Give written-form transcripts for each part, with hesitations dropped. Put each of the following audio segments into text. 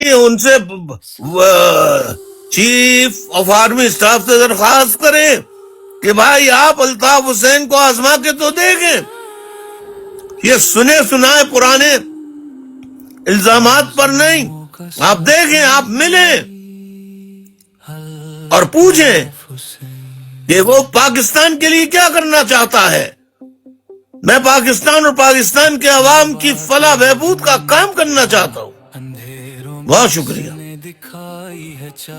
उनसे chief of army staff से दरख्वास्त करें कि भाई आप अल्ताफ हुसैन को आजमा के तो देखें। ये सुने सुनाए पुराने इल्जामात पर नहीं, आप देखें, आप मिलें और पूछें कि वो पाकिस्तान के लिए क्या करना चाहता है। मैं पाकिस्तान और पाकिस्तान के अवाम की फलाह बहबूद का काम करना चाहता हूँ। बहुत शुक्रिया।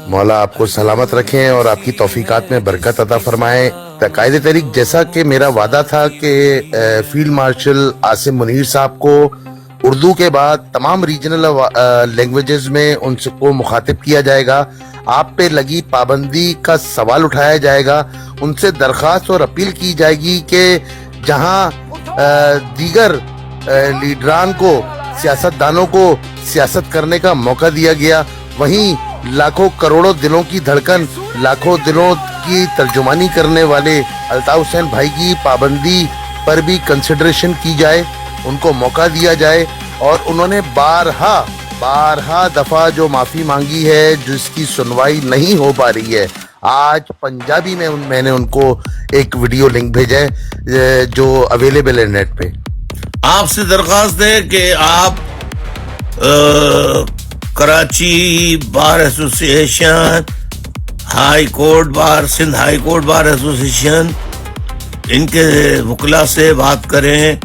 मौला आपको सलामत रखें और आपकी तौफीकात में बरकत अता फरमाए। कायदे तरीक जैसा कि मेरा वादा था कि फील्ड मार्शल आसिम मुनीर साहब को उर्दू के बाद तमाम रीजनल लैंग्वेजेस में उनको मुखातिब किया जाएगा, आप पे लगी पाबंदी का सवाल उठाया जाएगा, उनसे दरख्वास्त और अपील की जाएगी कि जहां दीगर लीडरान को, सियासतदानों को सियासत करने का मौका दिया गया, वहीं लाखों करोड़ों दिलों की धड़कन, लाखों दिलों की तर्जुमानी करने वाले अल्ताफ हुसैन भाई की पाबंदी पर भी कंसिडरेशन की जाए, उनको मौका दिया जाए। और उन्होंने बारहा दफा जो माफी मांगी है, जिसकी सुनवाई नहीं हो पा रही है, आज पंजाबी में मैंने उनको एक वीडियो लिंक भेजा है जो अवेलेबल है नेट पे। आपसे दरख्वास्त है कि आप Karachi bar association, high court bar, Sindh high court bar association, इनके वकला से बात करें।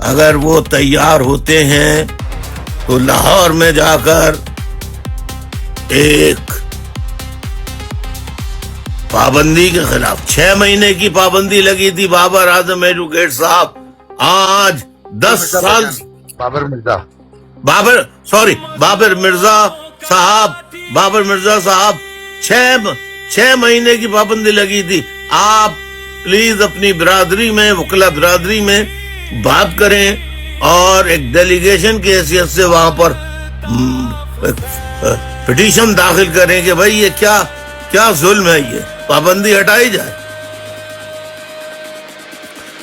अगर वो तैयार होते हैं तो लाहौर में जाकर एक पाबंदी के खिलाफ 6 महीने की पाबंदी लगी थी बाबर आजम एडवोकेट साहब, आज 10 साल बाबर मिर्जा साहब 6 महीने की पाबंदी लगी थी। आप प्लीज अपनी बिरादरी में, वकला बिरादरी में बात करें और एक डेलीगेशन की हैसियत से वहां पर पिटीशन दाखिल करें कि भाई ये क्या जुल्म है, ये पाबंदी हटाई जाए।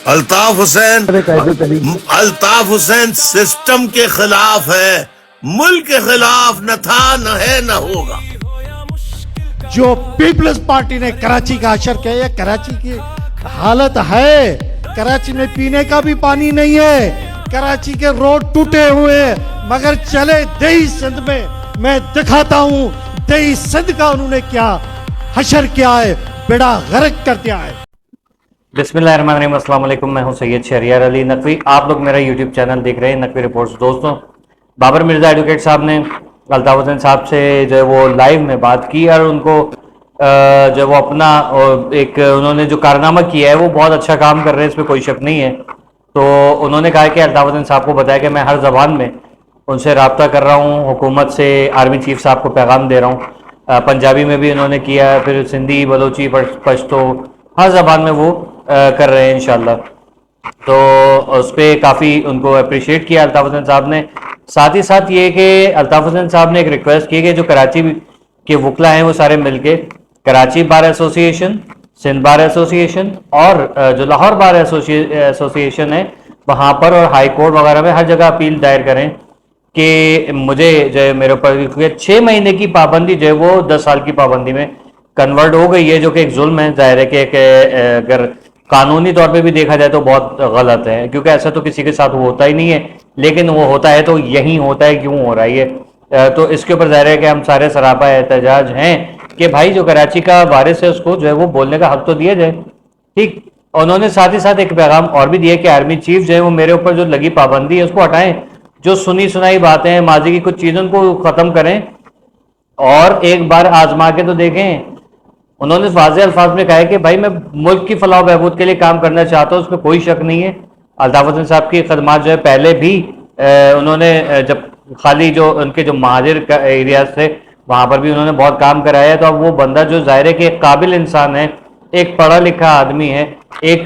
अल्ताफ हुसैन सिस्टम के खिलाफ है, मुल्क के खिलाफ न था, न है, न होगा। जो पीपल्स पार्टी ने कराची का हशर किया, ये कराची की हालत है। कराची में पीने का भी पानी नहीं है, कराची के रोड टूटे हुए, मगर चले दही सिंध में मैं दिखाता हूँ दही सिंध का उन्होंने क्या हशर किया है, बेड़ा गर्क कर दिया है। बिस्मिल्लाहिर्रहमानिर्रहीम, अस्सलाम वालेकुम। मैं हूं सैयद शहरियार अली नकवी। आप लोग मेरा यूट्यूब चैनल देख रहे हैं नकवी रिपोर्ट्स। दोस्तों, बाबर मिर्जा एडवोकेट साहब ने अल्ताफ हुसैन साहब से जो है वो लाइव में बात की और उनको जो वो अपना एक उन्होंने जो कारनामा किया है वो बहुत अच्छा काम कर रहे हैं, इसमें कोई शक नहीं है। तो उन्होंने कहा कि अल्ताफ हुसैन साहब को बताया कि मैं हर ज़बान में उनसे रब्ता कर रहा हूँ, हुकूमत से, आर्मी चीफ साहब को पैगाम दे रहा हूँ। पंजाबी में भी उन्होंने किया, फिर सिंधी, बलोची, पश्तो, हर ज़बान में वो कर रहे हैं इंशाल्लाह। तो उस पर काफ़ी उनको अप्रिशिएट किया अल्ताफ हुसैन साहब ने। साथ ही साथ ये कि अल्ताफ हुसैन साहब ने एक रिक्वेस्ट की कि जो कराची के वकला हैं वो सारे मिलके Karachi bar association, Sindh bar association और जो लाहौर बार एसोसिएशन है वहाँ पर और हाई कोर्ट वगैरह में हर जगह अपील दायर करें कि मुझे जो है मेरे ऊपर 6 महीने की पाबंदी जो है वो 10 साल की पाबंदी में कन्वर्ट हो गई है, जो कि एक जुल्म है। जाहिर है कि अगर कानूनी तौर पे भी देखा जाए तो बहुत गलत है, क्योंकि ऐसा तो किसी के साथ होता ही नहीं है, लेकिन वो होता है तो यही होता है, क्यों हो रहा है ये। तो इसके ऊपर जाहिर है कि हम सारे सरापा एहतजाज हैं कि भाई जो कराची का वारिस है उसको जो है वो बोलने का हक तो दिया जाए। ठीक, उन्होंने साथ ही साथ एक पैगाम और भी दिया कि आर्मी चीफ जो है वो मेरे ऊपर जो लगी पाबंदी है उसको हटाएं, जो सुनी सुनाई बातें हैं, माजी की कुछ चीज़ों को ख़त्म करें और एक बार आजमा के तो देखें। उन्होंने वाज़ेह अल्फाज में कहा है कि भाई मैं मुल्क की फलाह बहबूद के लिए काम करना चाहता हूँ, उसमें कोई शक नहीं है। अल्ताफ हुसैन साहब की खदमात जो है पहले भी उन्होंने जब खाली जो उनके जो महाजिर एरियाज थे वहाँ पर भी उन्होंने बहुत काम कराया है। तो अब वो बंदा जो ज़ाहिर है कि एक काबिल इंसान है, एक पढ़ा लिखा आदमी है, एक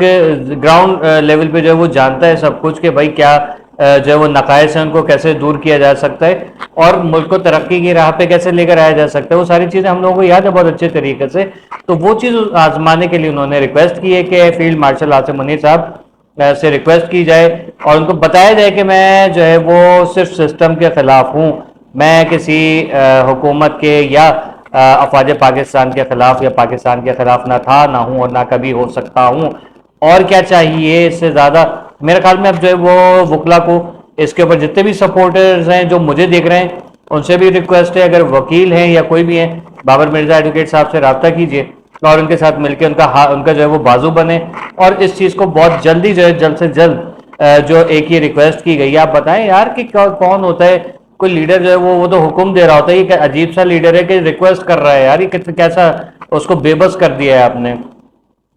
ग्राउंड लेवल पे जो है वो जानता है सब कुछ कि भाई क्या जो है वो नकायस हैं उनको कैसे दूर किया जा सकता है और मुल्क को तरक्की की राह पे कैसे लेकर आया जा सकता है, वो सारी चीज़ें हम लोगों को याद है बहुत अच्छे तरीके से। तो वो चीज़ आजमाने के लिए उन्होंने रिक्वेस्ट की है कि फील्ड मार्शल आसिम मुनीर साहब से रिक्वेस्ट की जाए और उनको बताया जाए कि मैं जो है वो सिर्फ सिस्टम के खिलाफ हूँ, میں کسی حکومت کے یا افواج پاکستان کے خلاف یا پاکستان کے خلاف نہ تھا، نہ ہوں اور نہ کبھی ہو سکتا ہوں. اور کیا چاہیے اس سے زیادہ؟ میرے خیال میں اب جو ہے وہ وکلا کو اس کے اوپر جتنے بھی سپورٹرز ہیں جو مجھے دیکھ رہے ہیں ان سے بھی ریکویسٹ ہے، اگر وکیل ہیں یا کوئی بھی ہیں، بابر مرزا ایڈوکیٹ صاحب سے رابطہ کیجئے اور ان کے ساتھ مل کے ان کا جو ہے وہ بازو بنے، اور اس چیز کو بہت جلدی جو ہے جلد سے جلد جو ایک یہ ریکویسٹ کی گئی ہے. آپ بتائیں یار کہ کون ہوتا ہے کوئی لیڈر جو ہے وہ تو حکم دے رہا ہوتا ہے، یہ عجیب سا لیڈر ہے کہ ریکویسٹ کر رہا ہے. یار یہ کیسا اس کو بے بس کر دیا ہے آپ نے.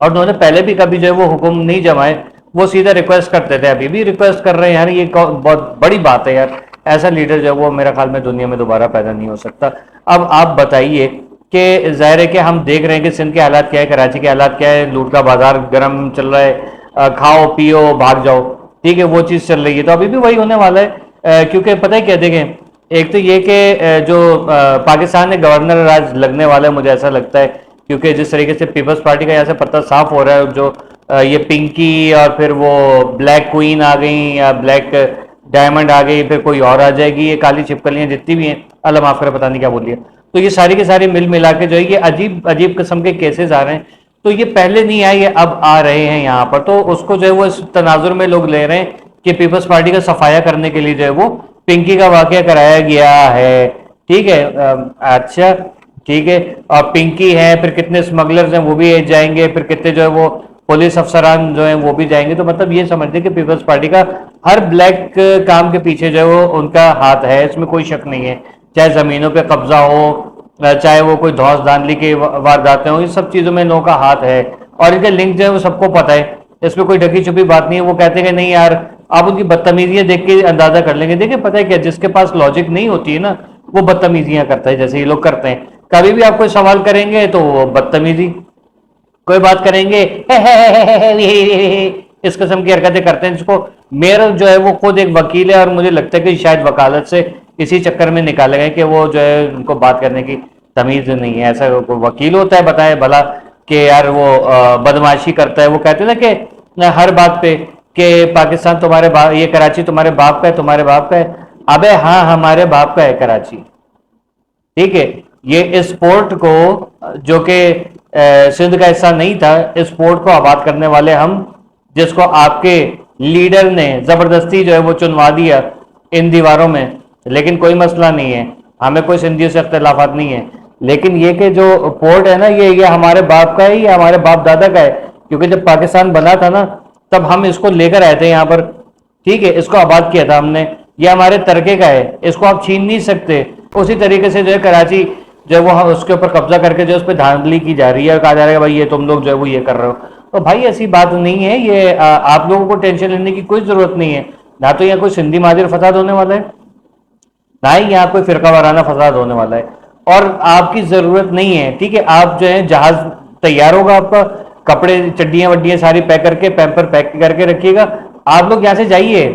اور انہوں نے پہلے بھی کبھی جو ہے وہ حکم نہیں جمائے، وہ سیدھا ریکویسٹ کرتے تھے، ابھی بھی ریکویسٹ کر رہے ہیں. یار یہ بہت بڑی بات ہے یار، ایسا لیڈر جو ہے وہ میرا خیال میں دنیا میں دوبارہ پیدا نہیں ہو سکتا. اب آپ بتائیے کہ ظاہر ہے کہ ہم دیکھ رہے ہیں کہ سندھ کے حالات کیا ہے، کراچی کے حالات کیا ہے، لوٹ کا بازار گرم چل رہا ہے، کھاؤ پیو بھاگ جاؤ، ٹھیک ہے، وہ چیز چل رہی ہے. تو ابھی بھی وہی ہونے والا ہے، کیونکہ پتہ ہے کیا، دیکھیں ایک تو یہ کہ جو پاکستان میں گورنر راج لگنے والا ہے، مجھے ایسا لگتا ہے، کیونکہ جس طریقے سے پیپلز پارٹی کا یہاں سے پتہ صاف ہو رہا ہے، جو یہ پنکی اور پھر وہ بلیک کوئین آ گئیں یا بلیک ڈائمنڈ آ گئی، پھر کوئی اور آ جائے گی، یہ کالی چھپکلیاں جتنی بھی ہیں، اللہ معاف کرے پتہ نہیں کیا بولیے، تو یہ ساری کے ساری مل ملا کے جو ہے یہ عجیب عجیب قسم کے کیسز آ رہے ہیں. تو یہ پہلے نہیں آئے، یہ اب آ رہے ہیں یہاں پر. تو اس کو جو ہے وہ اس تناظر میں لوگ لے رہے ہیں کہ پیپلز پارٹی کا صفایا کرنے کے لیے جو ہے وہ پنکی کا واقعہ کرایا گیا ہے. ٹھیک ہے، اچھا ٹھیک ہے. اور پنکی ہیں، پھر کتنے اسمگلرز ہیں وہ بھی جائیں گے، پھر کتنے جو ہے وہ پولیس افسران جو ہیں وہ بھی جائیں گے. تو مطلب یہ سمجھتے کہ پیپلز پارٹی کا ہر بلیک کام کے پیچھے جو ہے وہ ان کا ہاتھ ہے، اس میں کوئی شک نہیں ہے. چاہے زمینوں پہ قبضہ ہو، چاہے وہ کوئی دھوس دھاندلی کے وارداتیں ہوں، یہ سب چیزوں میں ان لوگوں کا ہاتھ ہے. اور ان کے لنک جو ہے وہ سب کو پتہ ہے، اس میں کوئی ڈھکی چھپی بات نہیں ہے. وہ کہتے ہیں کہ نہیں یار، آپ ان کی بدتمیزیاں دیکھ کے اندازہ کر لیں گے. دیکھیں پتہ ہے کیا، جس کے پاس لاجک نہیں ہوتی ہے نا، وہ بدتمیزیاں کرتا ہے، جیسے یہ لوگ کرتے ہیں. کبھی بھی آپ کوئی سوال کریں گے تو وہ بدتمیزی، کوئی بات کریں گے اس قسم کی حرکتیں کرتے ہیں. جس کو میرا جو ہے وہ خود ایک وکیل ہے، اور مجھے لگتا ہے کہ شاید وکالت سے اسی چکر میں نکالے گئے کہ وہ جو ہے ان کو بات کرنے کی تمیز نہیں ہے. ایسا کوئی وکیل ہوتا ہے بتائے بھلا کہ یار وہ بدمعاشی کرتا ہے. وہ کہتے ہیں نا کہ ہر بات پہ کہ پاکستان تمہارے باپ، یہ کراچی تمہارے باپ کا ہے، تمہارے باپ کا ہے. ابے ہاں ہمارے باپ کا ہے کراچی، ٹھیک ہے. یہ اس پورٹ کو جو کہ سندھ کا حصہ نہیں تھا، اس پورٹ کو آباد کرنے والے ہم، جس کو آپ کے لیڈر نے زبردستی جو ہے وہ چنوا دیا ان دیواروں میں. لیکن کوئی مسئلہ نہیں ہے، ہمیں کوئی سندھیوں سے اختلافات نہیں ہے. لیکن یہ کہ جو پورٹ ہے نا، یہ ہمارے باپ کا ہے، یہ ہمارے باپ دادا کا ہے. کیونکہ جب پاکستان بنا تھا نا، تب ہم اس کو لے کر آئے تھے یہاں پر، ٹھیک ہے، اس کو آباد کیا تھا ہم نے. یہ ہمارے ترکے کا ہے، اس کو آپ چھین نہیں سکتے. اسی طریقے سے جو ہے کراچی جو ہے وہ اس کے اوپر قبضہ کر کے جو اس پہ دھاندلی کی جا رہی ہے، اور کہا جا رہا ہے کہ بھائی یہ تم لوگ جو ہے وہ یہ کر رہے ہو. تو بھائی ایسی بات نہیں ہے. یہ آپ لوگوں کو ٹینشن لینے کی کوئی ضرورت نہیں ہے. نہ تو یہاں کوئی سندھی مہاجر فساد ہونے والا ہے، نہ ہی یہاں کوئی فرقہ وارانہ فساد ہونے والا ہے. اور آپ کی ضرورت نہیں ہے، ٹھیک ہے. آپ جو ہے جہاز تیار ہوگا آپ کا، کپڑے چڈیاں وڈیاں ساری پیک کر کے، پیمپر پیک کر کے رکھیے گا، آپ لوگ یہاں سے جائیے،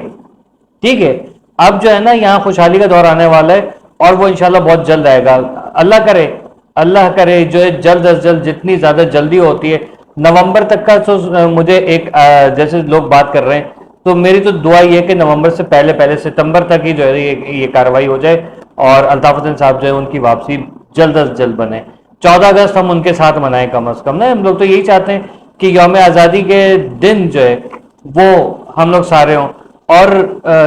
ٹھیک ہے. اب جو ہے نا یہاں خوشحالی کا دور آنے والا ہے، اور وہ انشاءاللہ بہت جلد آئے گا. اللہ کرے جو ہے جلد از جلد، جتنی زیادہ جلدی ہوتی ہے، نومبر تک کا. تو مجھے ایک جیسے لوگ بات کر رہے ہیں، تو میری تو دعا یہ ہے کہ نومبر سے پہلے ستمبر تک ہی جو ہے یہ کارروائی ہو جائے، اور الطاف حسین صاحب جو ہے ان کی واپسی جلد از جلد بنے. 14 اگست ہم ان کے ساتھ منائیں کم از کم نا. ہم لوگ تو یہی چاہتے ہیں کہ یوم آزادی کے دن جو ہے وہ ہم لوگ سارے ہوں. اور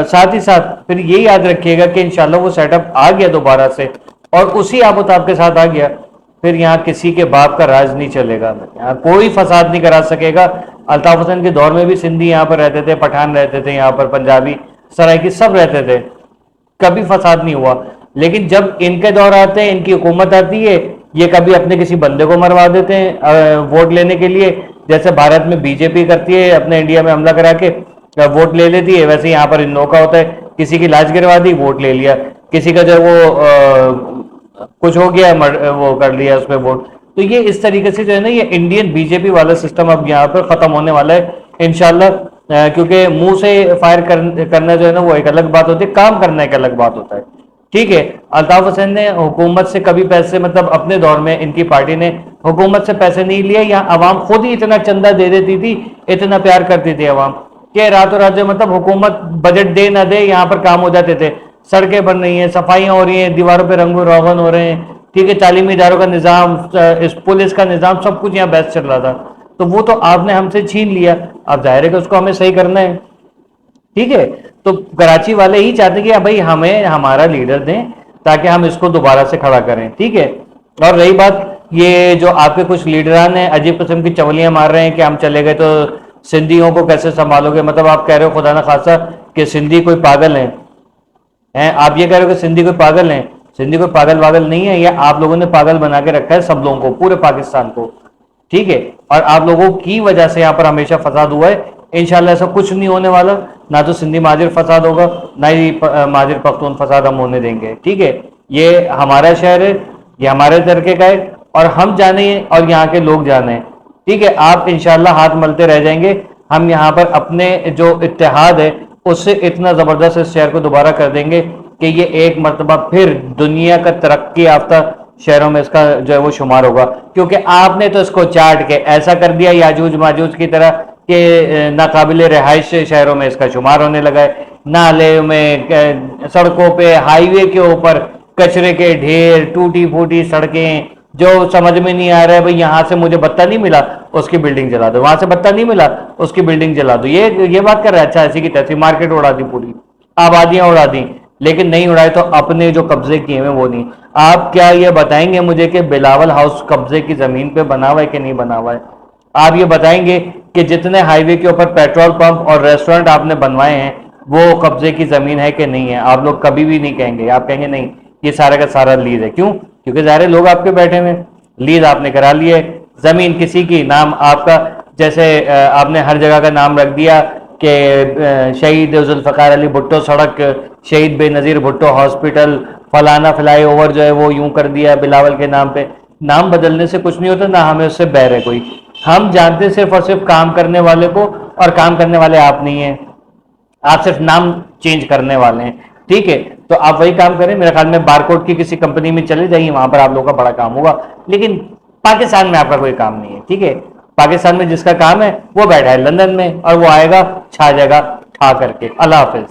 ساتھ ہی ساتھ پھر یہ یاد رکھیے گا کہ انشاءاللہ وہ سیٹ اپ آ گیا دوبارہ سے، اور اسی آب و تاب کے ساتھ آ گیا، پھر یہاں کسی کے باپ کا راج نہیں چلے گا، یہاں کوئی فساد نہیں کرا سکے گا. الطاف حسین کے دور میں بھی سندھی یہاں پر رہتے تھے، پٹھان رہتے تھے یہاں پر، پنجابی سرائکی سب رہتے تھے، کبھی فساد نہیں ہوا. لیکن جب ان کے دور آتے ہیں، ان کی حکومت آتی ہے، یہ کبھی اپنے کسی بندے کو مروا دیتے ہیں ووٹ لینے کے لیے، جیسے بھارت میں بی جے پی کرتی ہے، اپنے انڈیا میں حملہ کرا کے ووٹ لے لیتی ہے، ویسے یہاں پر ان لوگوں کا ہوتا ہے، کسی کی لاش گروا دی، ووٹ لے لیا، کسی کا جو وہ کچھ ہو گیا وہ کر لیا اس پہ ووٹ. تو یہ اس طریقے سے جو ہے نا یہ انڈین بی جے پی والا سسٹم اب یہاں پر ختم ہونے والا ہے انشاءاللہ. کیونکہ منہ سے فائر کرنا جو ہے نا وہ ایک الگ بات ہوتی ہے، کام کرنا ایک الگ بات ہوتا ہے، ٹھیک ہے. الطاف حسین نے حکومت سے کبھی پیسے، مطلب اپنے دور میں ان کی پارٹی نے حکومت سے پیسے نہیں لیے. یہاں عوام خود ہی اتنا چندہ دے دیتی تھی، اتنا پیار کرتی تھی عوام، کہ راتوں رات جو مطلب حکومت بجٹ دے نہ دے یہاں پر کام ہو جاتے تھے. सड़कें बन रही हैं, सफाइयाँ हो रही हैं, दीवारों पे रंग रोगन हो रहे हैं, ठीक है, तालीमी इदारों का निज़ाम, इस पुलिस का निज़ाम, सब कुछ यहाँ बेस्ट चल रहा था। तो वो तो आपने हमसे छीन लिया, अब जाहिर है कि उसको हमें सही करना है, ठीक है। तो कराची वाले ही चाहते कि भाई हमें हमारा लीडर दें ताकि हम इसको दोबारा से खड़ा करें, ठीक है। और रही बात ये जो आपके कुछ लीडरान हैं अजीब किस्म की चवलियां मार रहे हैं कि हम चले गए तो सिंधियों को कैसे संभालोगे, मतलब आप कह रहे हो खुदा ना खासा कि सिंधी कोई पागल हैं, आप ये कह रहे हो कि सिंधी कोई पागल हैं। सिंधी कोई पागल नहीं है, ये आप लोगों ने पागल बना के रखा है सब लोगों को, पूरे पाकिस्तान को, ठीक है। और आप लोगों की वजह से यहाँ पर हमेशा फसाद हुआ है। इंशाल्लाह ऐसा कुछ नहीं होने वाला, ना तो सिंधी माजिर फसाद होगा, ना ही माजिर पख्तून फसाद हम होने देंगे, ठीक है। ये हमारा शहर है, ये हमारे तरीके का है और हम जाने और यहाँ के लोग जाने, ठीक है। आप इंशाल्लाह हाथ मलते रह जाएंगे, हम यहाँ पर अपने जो इत्तेहाद है उससे इतना ज़बरदस्त इस शहर को दोबारा कर देंगे कि ये एक मरतबा फिर दुनिया का तरक्की याफ्ता शहरों में इसका जो है वो शुमार होगा। क्योंकि आपने तो इसको चाट के ऐसा कर दिया याजूज माजूज की तरह कि नाकाबिल रिहाइश शहरों में इसका शुमार होने लगा है। नाले में, सड़कों पे, हाईवे के ऊपर कचरे के ढेर, टूटी फूटी सड़कें, जो समझ में नहीं आ रहा है भाई यहाँ से मुझे बत्ता नहीं मिला उसकी बिल्डिंग जला दो, वहां से बत्ता नहीं मिला उसकी बिल्डिंग जला दो, ये बात कर रहा है। अच्छा, ऐसी की तैसी मार्केट उड़ा दी, पूरी आबादियां उड़ा दी, लेकिन नहीं उड़ाए तो अपने जो कब्जे किए हुए वो नहीं। आप क्या ये बताएंगे मुझे कि बिलावल हाउस कब्जे की जमीन पे बना हुआ है कि नहीं बना हुआ है? आप ये बताएंगे कि जितने हाईवे के ऊपर पेट्रोल पंप और रेस्टोरेंट आपने बनवाए हैं वो कब्जे की जमीन है कि नहीं है? आप लोग कभी भी नहीं कहेंगे, आप कहेंगे नहीं ये सारा का सारा लीज है। क्यों? क्योंकि ज़ाहिर लोग आपके बैठे हुए, लीज आपने करा ली है, जमीन किसी की, नाम आपका, जैसे आपने हर जगह का नाम रख दिया कि शहीद जुल्फ़िकार अली भुट्टो सड़क, शहीद बेनज़ीर भुट्टो हॉस्पिटल, फलाना फ्लाई ओवर जो है वो यूं कर दिया बिलावल के नाम पे। नाम बदलने से कुछ नहीं होता, ना हमें उससे बैर है कोई। हम जानते सिर्फ और सिर्फ काम करने वाले को, और काम करने वाले आप नहीं हैं, आप सिर्फ नाम चेंज करने वाले हैं, ठीक है। तो आप वही काम करें, मेरे ख्याल में बारकोड की किसी कंपनी में चले जाइए, वहां पर आप लोगों का बड़ा काम होगा। लेकिन पाकिस्तान में आपका कोई काम नहीं है, ठीक है। पाकिस्तान में जिसका काम है वो बैठा है लंदन में, और वो आएगा छा जाएगा ठा करके। अल्लाह हाफिज।